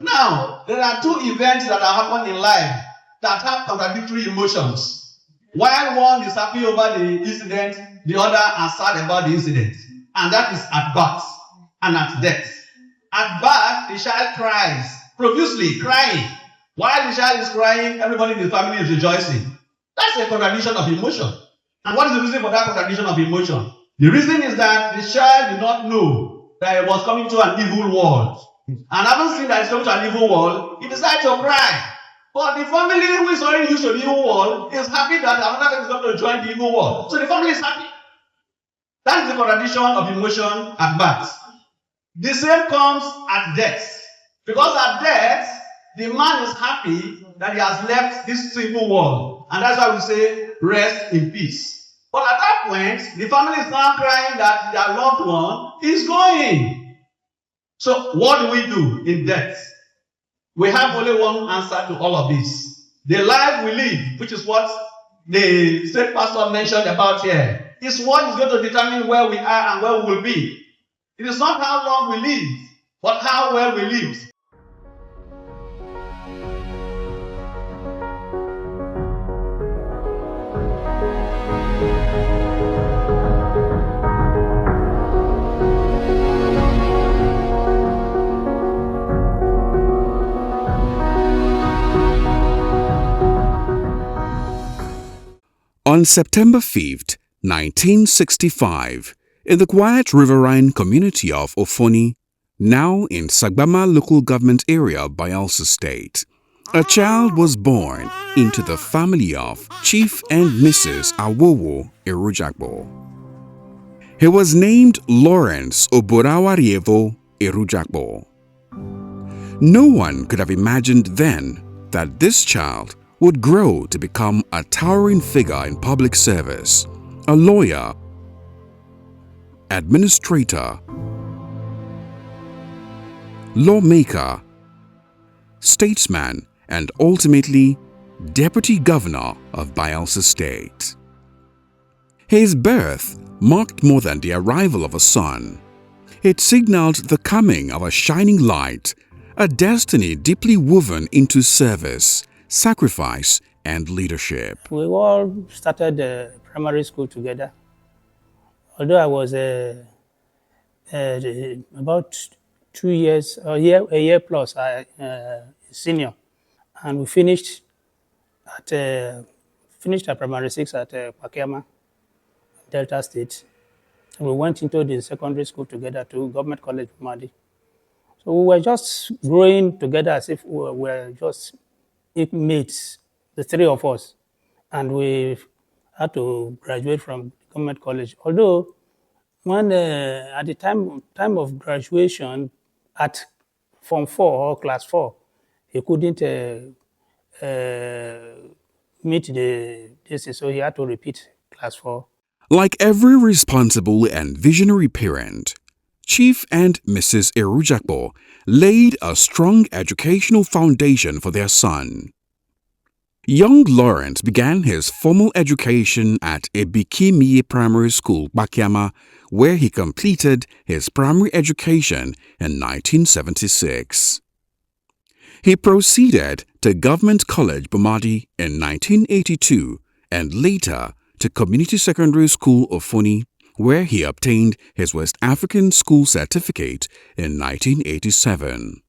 Now, there are two events that are happening in life that have contradictory emotions. While one is happy over the incident, the other is sad about the incident. And that is at birth and at death. At birth, the child cries, profusely crying. While the child is crying, everybody in the family is rejoicing. That's a contradiction of emotion. And what is the reason for that contradiction of emotion? The reason is that the child did not know that he was coming to an evil world. And having seen that he's coming to an evil world, he decided to cry. But the family who is already used to the evil world is happy that another person is going to join the evil world. So the family is happy. That is the contradiction of emotion at birth. The same comes at death. Because at death, the man is happy that he has left this evil world. And that's why we say, rest in peace. But at that point, the family is now crying that their loved one is going. So what do we do in death? We have only one answer to all of this. The life we live, which is what the state pastor mentioned about here, is what is going to determine where we are and where we will be. It is not how long we live, but how well we live. On September 5th, 1965, in the quiet riverine community of Ofoni, now in Sagbama local government area, Bayelsa State, a child was born into the family of Chief and Mrs. Ewhrudjakpor. He was named Lawrence Ewhrudjakpor. No one could have imagined then that this child would grow to become a towering figure in public service, a lawyer, administrator, lawmaker, statesman, and ultimately, Deputy Governor of Bayelsa State. His birth marked more than the arrival of a son. It signaled the coming of a shining light, a destiny deeply woven into service, sacrifice, and leadership. We all started primary school together. Although I was about 2 years, a year plus senior, and we finished at primary 6 at Pakiama, Delta State. And we went into the secondary school together to Government College, Madi. So we were just growing together as if we were just mates, the three of us, and we had to graduate from Government College. Although, when at the time of graduation, at Form 4 or Class 4, he couldn't meet this, so he had to repeat Class 4. Like every responsible and visionary parent, Chief and Mrs. Ewhrudjakpor laid a strong educational foundation for their son. Young Lawrence began his formal education at Ebikimiye Primary School, Pakiama, where he completed his primary education in 1976. He proceeded to Government College, Bamadi in 1982 and later to Community Secondary School, Ofoni, where he obtained his West African School Certificate in 1987.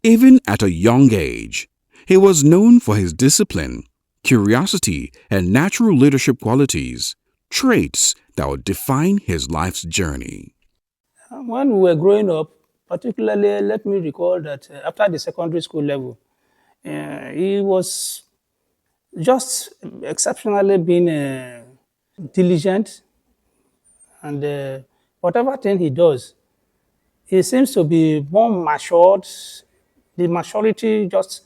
Even at a young age, he was known for his discipline, curiosity, and natural leadership qualities, traits that would define his life's journey. When we were growing up, particularly, let me recall that after the secondary school level, he was just exceptionally being diligent, and whatever thing he does, he seems to be more matured. The maturity just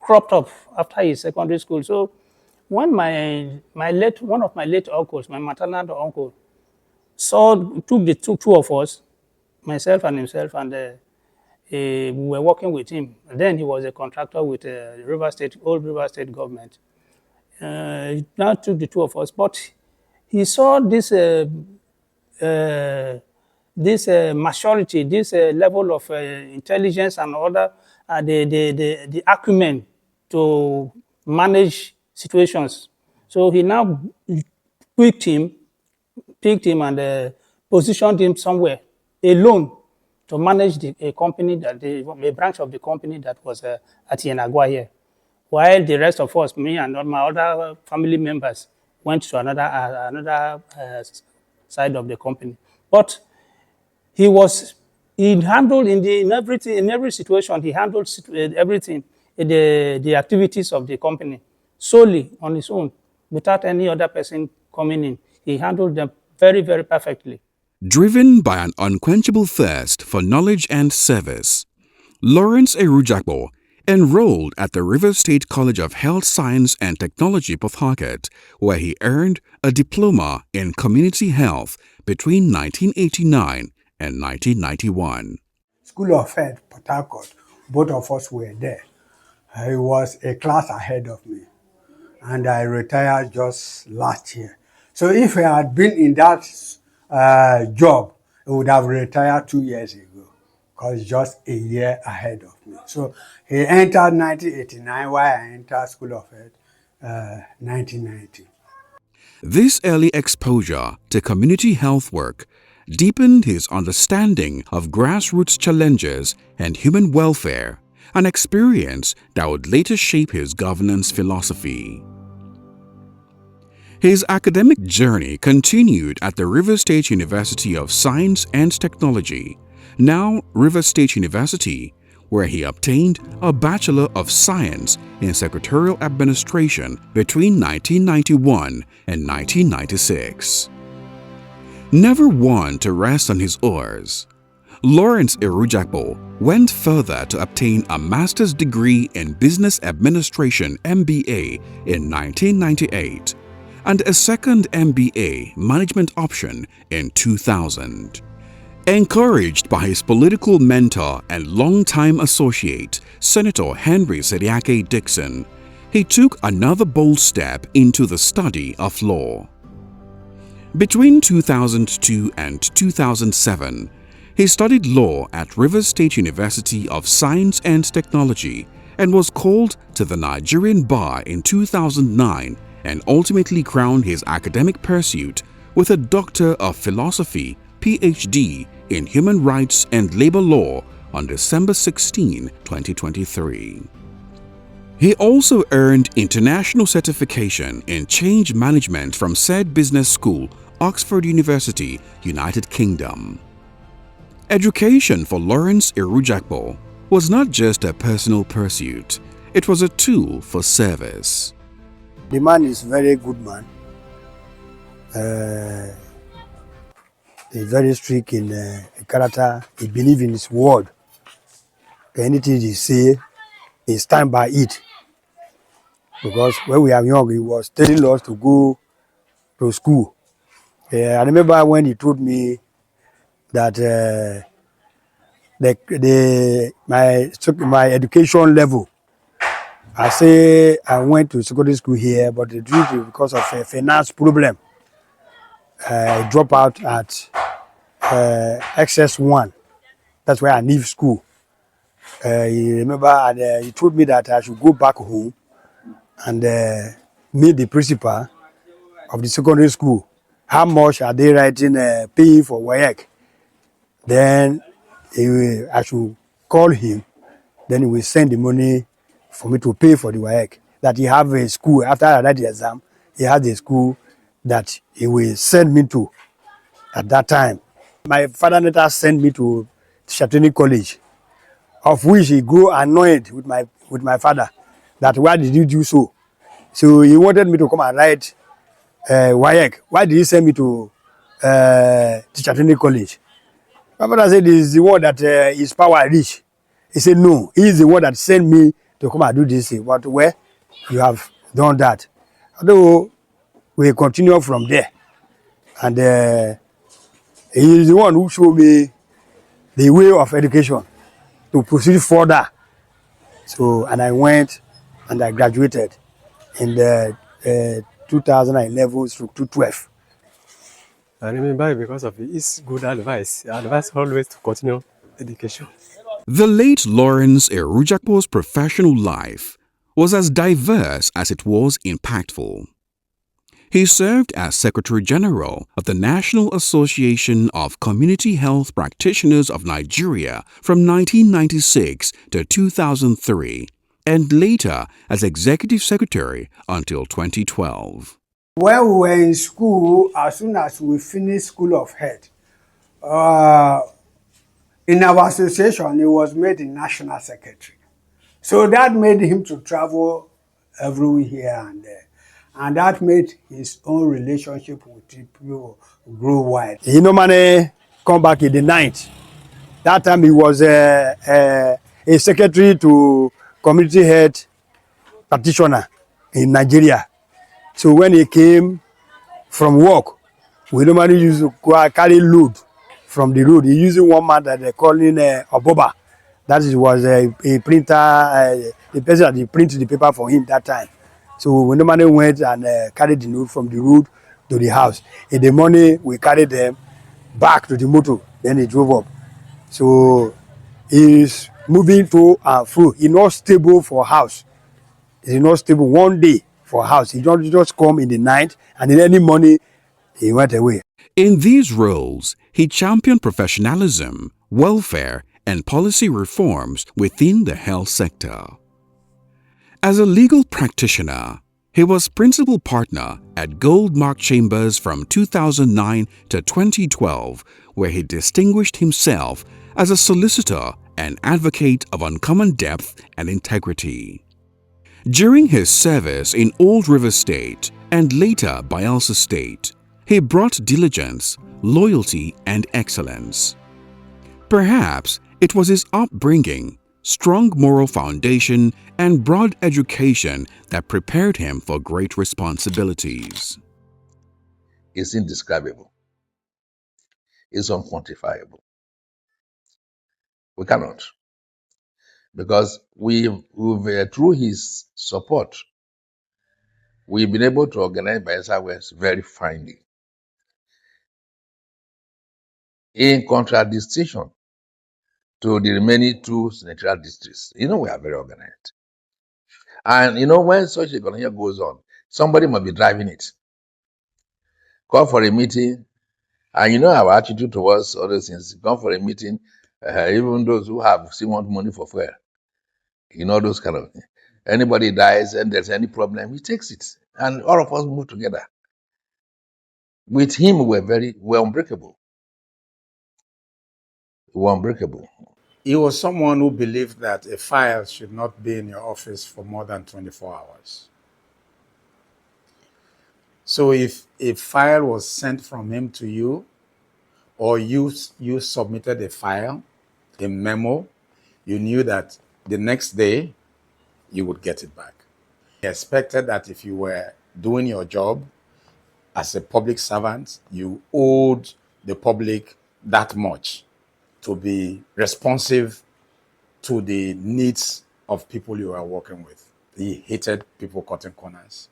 cropped up after his secondary school. So when one of my late uncles, my maternal uncle, took the two of us, myself and himself, and we were working with him. Then he was a contractor with old River State government. He now took the two of us, but he saw this maturity, this level of intelligence and other the acumen to manage situations. So he now picked him and positioned him somewhere alone to manage a company a branch of the company that was at Yenagua here. While the rest of us, me and all my other family members, went to another side of the company. But he handled in every situation, he handled everything, the activities of the company solely on his own, without any other person coming in. He handled them very, very perfectly. Driven by an unquenchable thirst for knowledge and service, Lawrence Ewhrudjakpor enrolled at the Rivers State College of Health Science and Technology, Port Harcourt, where he earned a diploma in community health between 1989 and 1991. School of Health, Port Harcourt, both of us were there. He was a class ahead of me, and I retired just last year. So if I had been in that job, I would have retired 2 years ago, because just a year ahead of me. So he entered 1989, while I entered School of Health 1990. This early exposure to community health work deepened his understanding of grassroots challenges and human welfare, an experience that would later shape his governance philosophy. His academic journey continued at the Rivers State University of Science and Technology, now Rivers State University, where he obtained a Bachelor of Science in Secretarial Administration between 1991 and 1996. Never one to rest on his oars, Lawrence Ewhrudjakpor went further to obtain a master's degree in Business Administration (MBA) in 1998 and a second MBA Management option in 2000. Encouraged by his political mentor and longtime associate, Senator Henry Sediake Dixon, he took another bold step into the study of law. Between 2002 and 2007, he studied law at Rivers State University of Science and Technology and was called to the Nigerian bar in 2009 and ultimately crowned his academic pursuit with a Doctor of Philosophy, PhD in Human Rights and Labor Law on December 16, 2023. He also earned international certification in change management from said business school, Oxford University, United Kingdom. Education for Lawrence Ewhrudjakpor was not just a personal pursuit, it was a tool for service. The man is a very good man. He's very strict in character. He believes in his word. Anything he say, he stand by it. Because when we are young, he was telling us to go to school. I remember when he told me that my education level, I say I went to secondary school here, but due to because of a finance problem, I dropped out at XS1. That's why I leave school. He remember, and he told me that I should go back home and meet the principal of the secondary school. How much are they writing, paying for WAEC? Then I should call him. Then he will send the money for me to pay for the WAEC. That he have a school, after I write the exam, he has a school that he will send me to at that time. My father later sent me to Shatini College, of which he grew annoyed with my father, that why did you do so? So he wanted me to come and write WAEC. Why did he send me to Shatini College? My father said, this is the one that is power rich. He said, no, he is the one that sent me to come and do this thing. But where you have done that. Although we continue from there. And he is the one who showed me the way of education to proceed further. So, and I went and I graduated in the 2011 through 2012. I remember because of his good advice. He advised always to continue education. The late Lawrence Ewhrudjakpor's professional life was as diverse as it was impactful. He served as Secretary General of the National Association of Community Health Practitioners of Nigeria from 1996 to 2003 and later as Executive Secretary until 2012. When we were in school, as soon as we finished School of Health, in our association, he was made the National Secretary. So that made him to travel everywhere here and there. And that made his own relationship with people grow wide. He normally come back in the night. That time he was a secretary to community health practitioner in Nigeria. So when he came from work, we normally used to go carry load from the road. He using one man that they calling Oboba. That was a printer, the person that printed the paper for him that time. So we normally went and carried the load from the road to the house. In the morning, we carried them back to the motor. Then he drove up. So he's moving to and fro. He's not stable for house. He's not stable one day for house. He don't just come in the night and in any morning he went away. In these roles, he championed professionalism, welfare, and policy reforms within the health sector. As a legal practitioner, he was principal partner at Goldmark Chambers from 2009 to 2012, where he distinguished himself as a solicitor and advocate of uncommon depth and integrity. During his service in Old River State and later Bayelsa State, he brought diligence, loyalty, and excellence. Perhaps it was his upbringing, strong moral foundation, and broad education that prepared him for great responsibilities. It's indescribable. It's unquantifiable. We cannot. Because we've through his support, we've been able to organize Bayelsa West very finely. In contradistinction to the remaining two senatorial districts, we are very organized. And when such a conversation goes on, somebody must be driving it. Call for a meeting, and our attitude towards other things. Come for a meeting, even those who still want money for fuel. Those kind of things. Anybody dies and there's any problem, he takes it. And all of us move together. With him, we're unbreakable. We're unbreakable. He was someone who believed that a file should not be in your office for more than 24 hours. So if a file was sent from him to you, or you submitted a file, a memo, you knew that the next day you would get it back. He expected that if you were doing your job as a public servant, you owed the public that much to be responsive to the needs of people you are working with. He hated people cutting corners.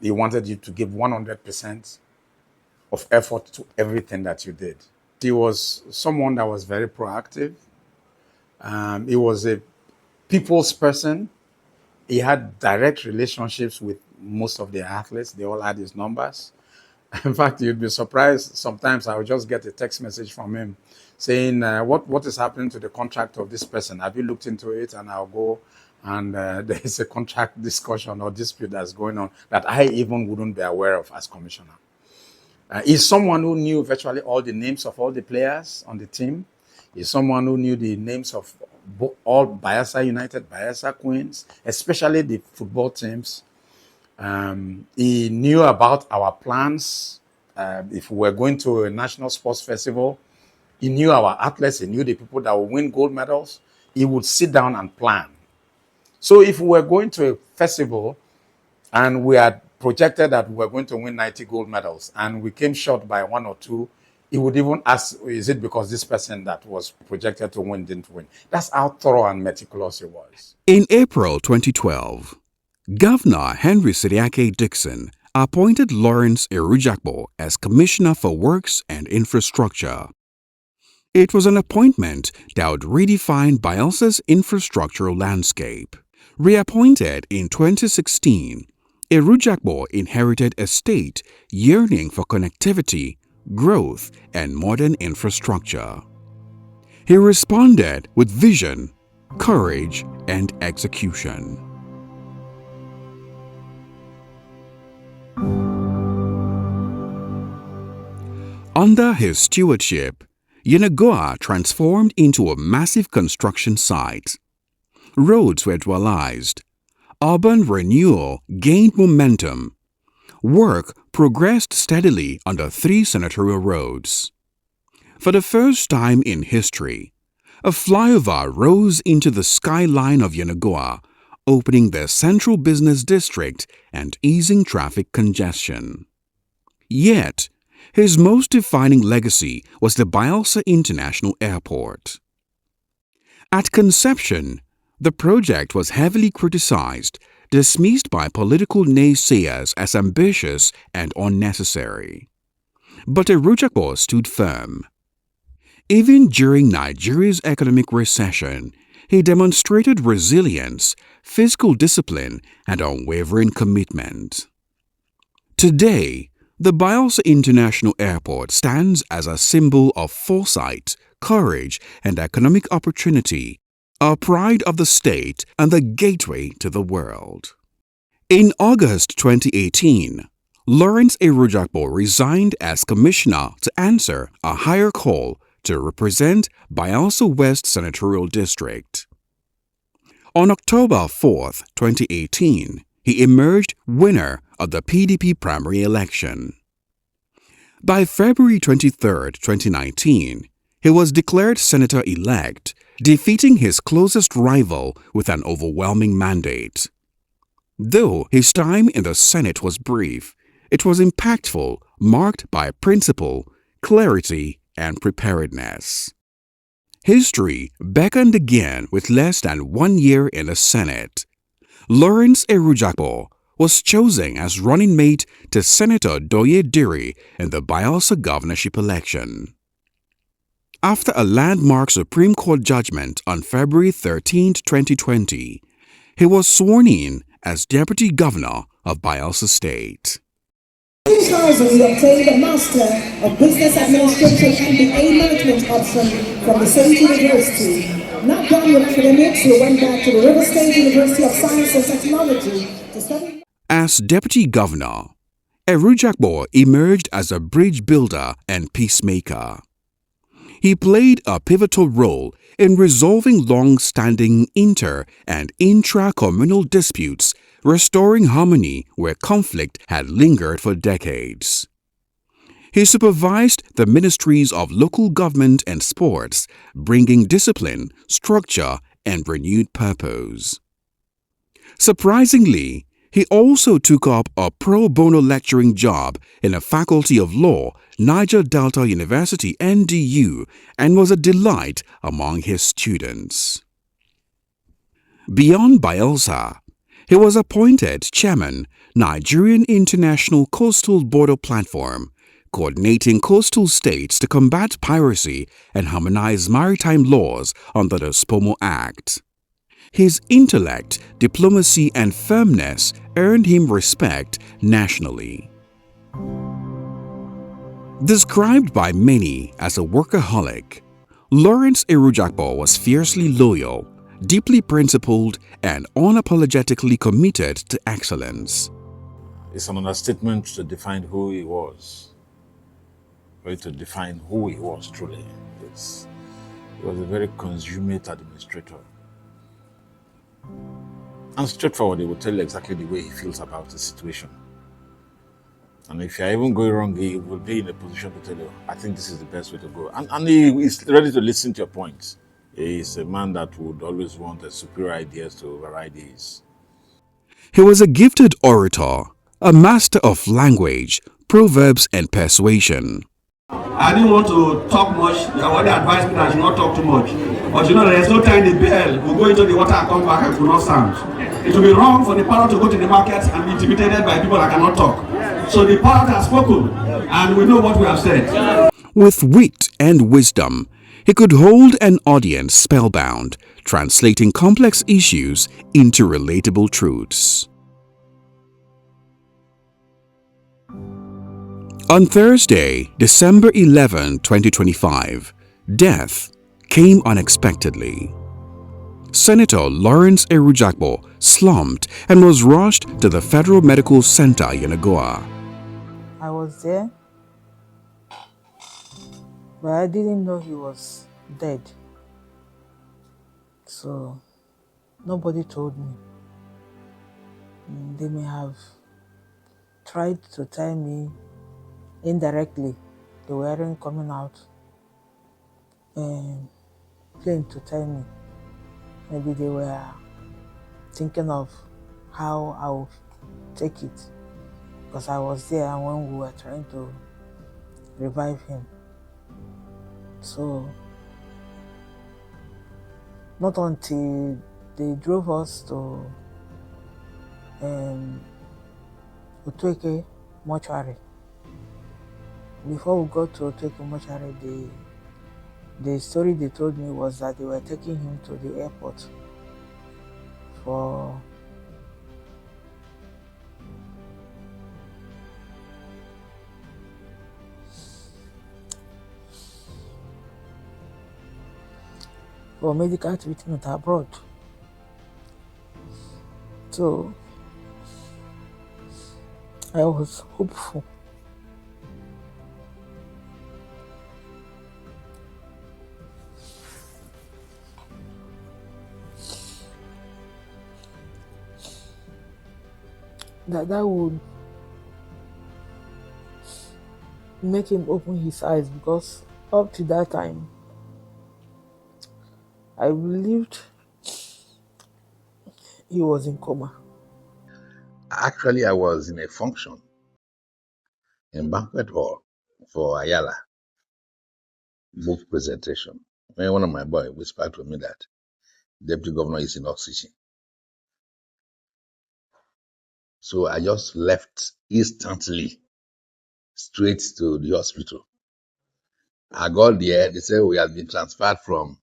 He wanted you to give 100% of effort to everything that you did. He was someone that was very proactive. He was a people's person. He had direct relationships with most of the athletes. They all had his numbers. In fact, you'd be surprised. Sometimes I would just get a text message from him saying, what is happening to the contract of this person? Have you looked into it? And I'll go, and there is a contract discussion or dispute that's going on that I even wouldn't be aware of as commissioner. He's someone who knew virtually all the names of all the players on the team. He's someone who knew the names of all Bayelsa United, Bayelsa Queens, especially the football teams. He knew about our plans. If we were going to a national sports festival, he knew our athletes. He knew the people that would win gold medals. He would sit down and plan. So if we were going to a festival and we had projected that we were going to win 90 gold medals and we came short by 1 or 2, he would even ask, is it because this person that was projected to win didn't win? That's how thorough and meticulous he was. In April 2012, Governor Henry Sidiake Dixon appointed Lawrence Ewhrudjakpor as Commissioner for Works and Infrastructure. It was an appointment that would redefine Bayelsa's infrastructural landscape. Reappointed in 2016, Ewhrudjakpor inherited a state yearning for connectivity, growth, and modern infrastructure. He responded with vision, courage, and execution. Under his stewardship, Yenagoa transformed into a massive construction site. Roads were dualized. Urban renewal gained momentum. Work progressed steadily under 3 senatorial roads. For the first time in history, a flyover rose into the skyline of Yenagoa, opening the central business district and easing traffic congestion. Yet, his most defining legacy was the Bayelsa International Airport. At conception, the project was heavily criticized, dismissed by political naysayers as ambitious and unnecessary. But Ewhrudjakpor stood firm. Even during Nigeria's economic recession, he demonstrated resilience, fiscal discipline, and unwavering commitment. Today, the Bayelsa International Airport stands as a symbol of foresight, courage, and economic opportunity, a pride of the state and the gateway to the world. In August 2018, Lawrence Ewhrudjakpor resigned as commissioner to answer a higher call to represent Bayelsa West Senatorial District. On October 4, 2018, he emerged winner of the PDP primary election. By February 23, 2019, he was declared senator-elect, defeating his closest rival with an overwhelming mandate. Though his time in the Senate was brief, it was impactful, marked by principle, clarity, and preparedness. History beckoned again with less than 1 year in the Senate. Lawrence Ewhrudjakpor was chosen as running mate to Senator Doye Diri in the Bayelsa governorship election. After a landmark Supreme Court judgment on February 13, 2020, he was sworn in as Deputy Governor of Bayelsa State. In 2000, he obtained a Master of Business Administration and MBA Management option from the same university. Not done with academics, he went back to the River State University of Science and Technology to study. As Deputy Governor, Ewhrudjakpor emerged as a bridge builder and peacemaker. He played a pivotal role in resolving long-standing inter- and intra-communal disputes, restoring harmony where conflict had lingered for decades. He supervised the ministries of local government and sports, bringing discipline, structure, and renewed purpose. Surprisingly, he also took up a pro bono lecturing job in a faculty of law, Niger Delta University NDU, and was a delight among his students. Beyond Bayelsa, he was appointed chairman, Nigerian International Coastal Border Platform, coordinating coastal states to combat piracy and harmonize maritime laws under the SPOMO Act. His intellect, diplomacy, and firmness earned him respect nationally. Described by many as a workaholic, Lawrence Ewhrudjakpor was fiercely loyal, deeply principled, and unapologetically committed to excellence. It's an understatement to define who he was. Or to define who he was truly. He was a very consummate administrator. And straightforward, he will tell you exactly the way he feels about the situation. And if you're even going wrong, he will be in a position to tell you, I think this is the best way to go. And he is ready to listen to your points. He is a man that would always want superior ideas to override his. He was a gifted orator, a master of language, proverbs, and persuasion. I didn't want to talk much. What they advised me that I should not talk too much. But you know, there's no time the bell will go into the water and come back and could not stand. It will be wrong for the parrot to go to the market and be intimidated by people that cannot talk. So the parrot has spoken, and we know what we have said. With wit and wisdom, He could hold an audience spellbound, translating complex issues into relatable truths. On Thursday, December 11, 2025, death came unexpectedly. Senator Lawrence Ewhrudjakpor slumped and was rushed to the Federal Medical Center in Yenagoa. I was there, but I didn't know he was dead. So nobody told me. They may have tried to tell me indirectly. They weren't coming out plain to tell me. Maybe they were thinking of how I would take it, because I was there when we were trying to revive him. So not until they drove us to Otueke mortuary. Before we got to Otueke mortuary, the story they told me was that they were taking him to the airport for medical treatment abroad. So I was hopeful. That would make him open his eyes, because up to that time, I believed he was in coma. Actually, I was in a function in banquet hall for Ayala book presentation when one of my boys whispered to me that Deputy Governor is in oxygen. So I just left instantly, straight to the hospital. I got there, they said we had been transferred from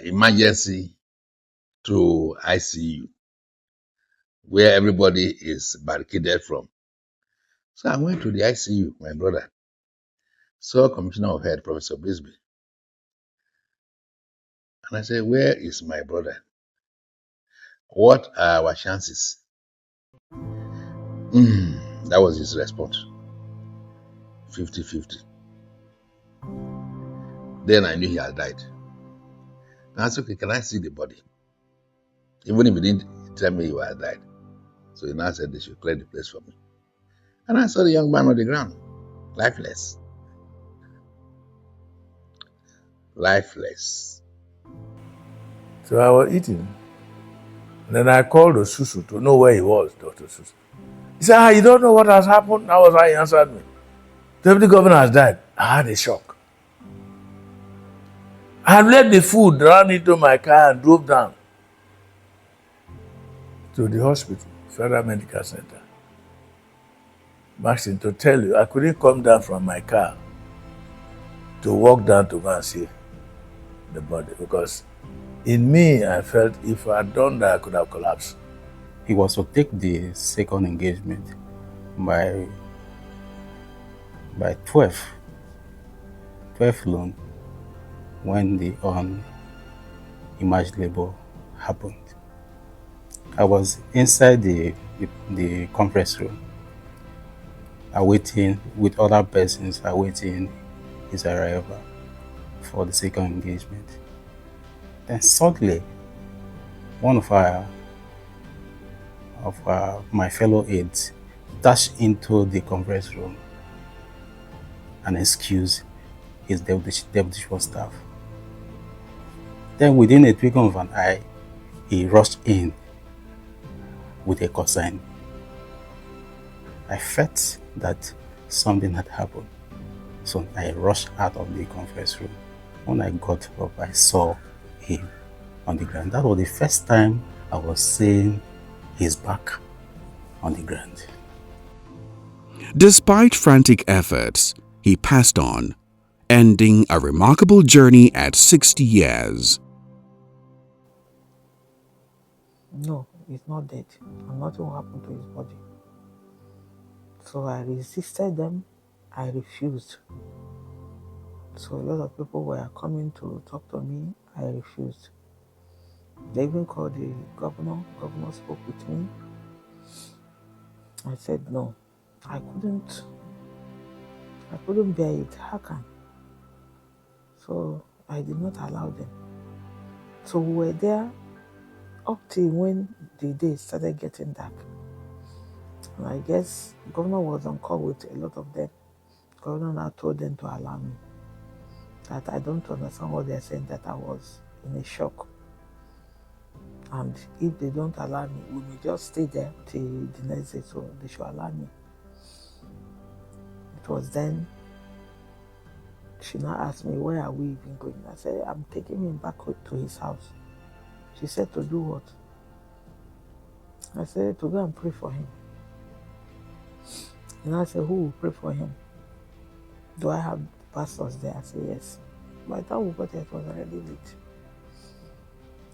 emergency to ICU, where everybody is barricaded from. So I went to the ICU, my brother, saw Commissioner of Health, Professor Bisbee. And I said, where is my brother? What are our chances? That was his response. 50-50. Then I knew he had died. And I said, okay, can I see the body? Even if he didn't tell me he had died. So he now said they should clear the place for me. And I saw the young man on the ground, lifeless. Lifeless. So I was eating. And then I called Osusu to know where he was, Dr. Osusu. He said, you don't know what has happened? That was how he answered me. The Deputy Governor has died. I had a shock. I had left the food, ran into my car and drove down to the hospital, Federal Medical Center. Maxine, to tell you, I couldn't come down from my car to walk down to go and see the body, because in me, I felt if I had done that, I could have collapsed. He was to take the second engagement by 12 noon when the unimagined labor happened. I was inside the conference room, awaiting with other persons, awaiting his arrival for the second engagement. Then suddenly, one of my fellow aides dashed into the conference room and excused his deputy staff. Then within a twinkle of an eye, he rushed in with a consign. I felt that something had happened, so I rushed out of the conference room. When I got up, I saw him on the ground. That was the first time I was seeing his back on the ground. Despite frantic efforts, he passed on ending a remarkable journey at 60 years. No, he's not dead. And nothing will happen to his body. So I resisted them. I refused. So a lot of people were coming to talk to me. I refused. They even called the governor. Governor spoke with me. I said no. I couldn't bear it. How can? So I did not allow them. So we were there up till when the day started getting dark. And I guess the governor was on call with a lot of them. The governor now told them to allow me. That I don't understand what they're saying, that I was in a shock. And if they don't allow me, we may just stay there till the next day, so they should allow me. It was then she now asked me, where are we even going? I said, I'm taking him back to his house. She said, to do what? I said, to go and pray for him. And I said, who will pray for him? Do I have pastors there? I said, yes. By the time we got there, it was already late.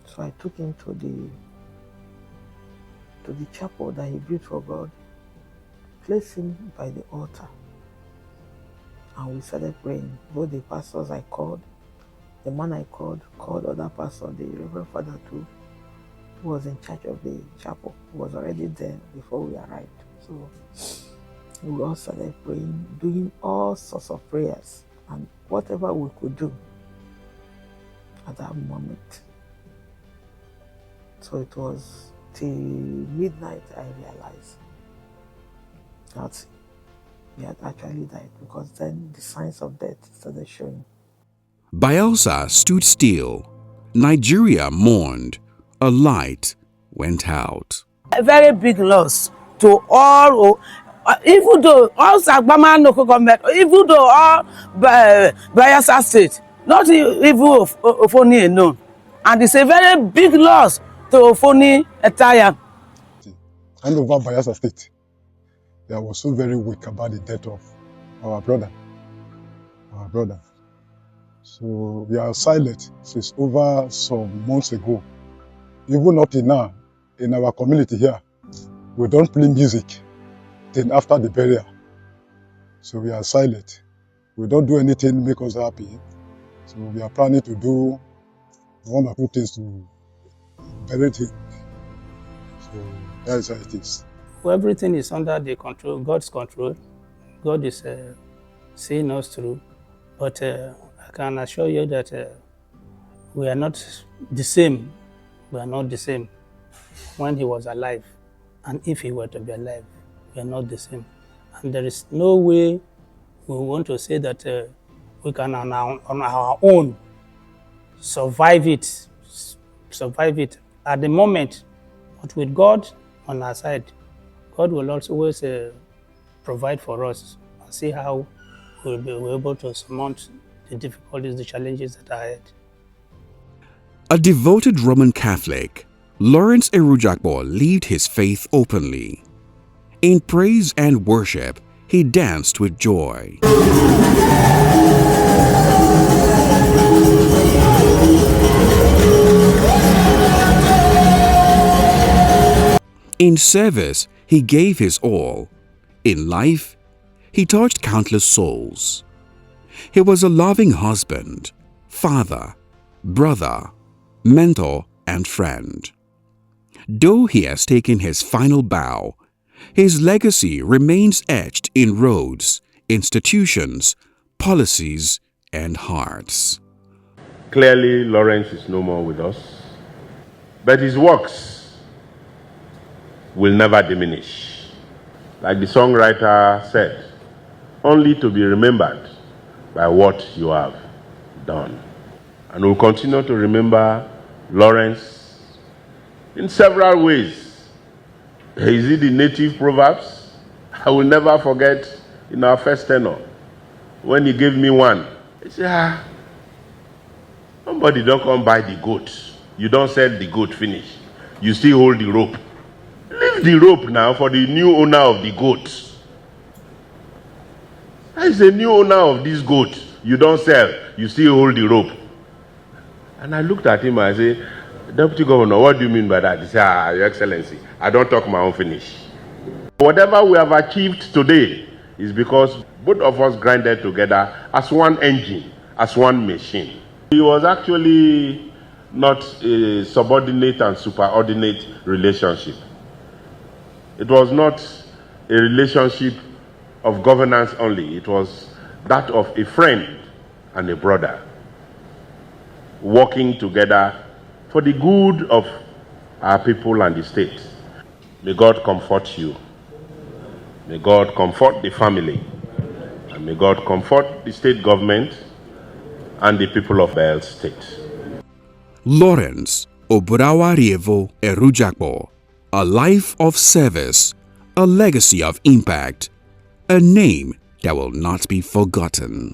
So I took him to the chapel that he built for God, placed him by the altar, and we started praying. Both the pastors I called, the man I called other pastor, the Reverend Father too, who was in charge of the chapel, who was already there before we arrived. So we all started praying, doing all sorts of prayers, and whatever we could do at that moment. So it was till midnight I realized that he had actually died, because then the signs of death started showing. Bayelsa stood still. Nigeria mourned. A light went out. A very big loss to all, even though all Sagbama local government, even though all Bayelsa State, not even Ofoni alone. And it's a very big loss to Ofoni entire. And over Bayelsa State, I was so very weak about the death of our brother. So we are silent since over some months ago. Even up till now, in our community here, we don't play music then after the burial. So we are silent. We don't do anything to make us happy. So we are planning to do one or two things to bury him. So that is how it is. Well, everything is under the control, God's control. God is seeing us through. But I can assure you that we are not the same. We are not the same when he was alive. And if he were to be alive, we are not the same. And there is no way we want to say that we can on our own survive it at the moment. But with God on our side, God will always provide for us and see how we'll be able to surmount the difficulties, the challenges that are ahead. A devoted Roman Catholic, Lawrence Ewhrudjakpor lived his faith openly. In praise and worship, he danced with joy. In service, he gave his all. In life, he touched countless souls. He was a loving husband, father, brother, mentor, and friend. Though he has taken his final bow, his legacy remains etched in roads, institutions, policies, and hearts. Clearly, Lawrence is no more with us, but his works will never diminish. Like the songwriter said, only to be remembered by what you have done. And we'll continue to remember Lawrence in several ways. Is it the native proverbs? I will never forget in our first tenure, when he gave me one. He said, somebody don't come buy the goat. You don't sell the goat finish. You still hold the rope. Leave the rope now for the new owner of the goat. That is the new owner of this goat. You don't sell, you still hold the rope. And I looked at him and I said, Deputy Governor, what do you mean by that? He said, Your Excellency, I don't talk my own finish. Whatever we have achieved today is because both of us grinded together as one engine, as one machine. It was actually not a subordinate and superordinate relationship. It was not a relationship of governance only. It was that of a friend and a brother working together for the good of our people and the state. May God comfort you. May God comfort the family. And may God comfort the state government and the people of Bayelsa State. Lawrence Ewhrudjakpor, a life of service, a legacy of impact, a name that will not be forgotten.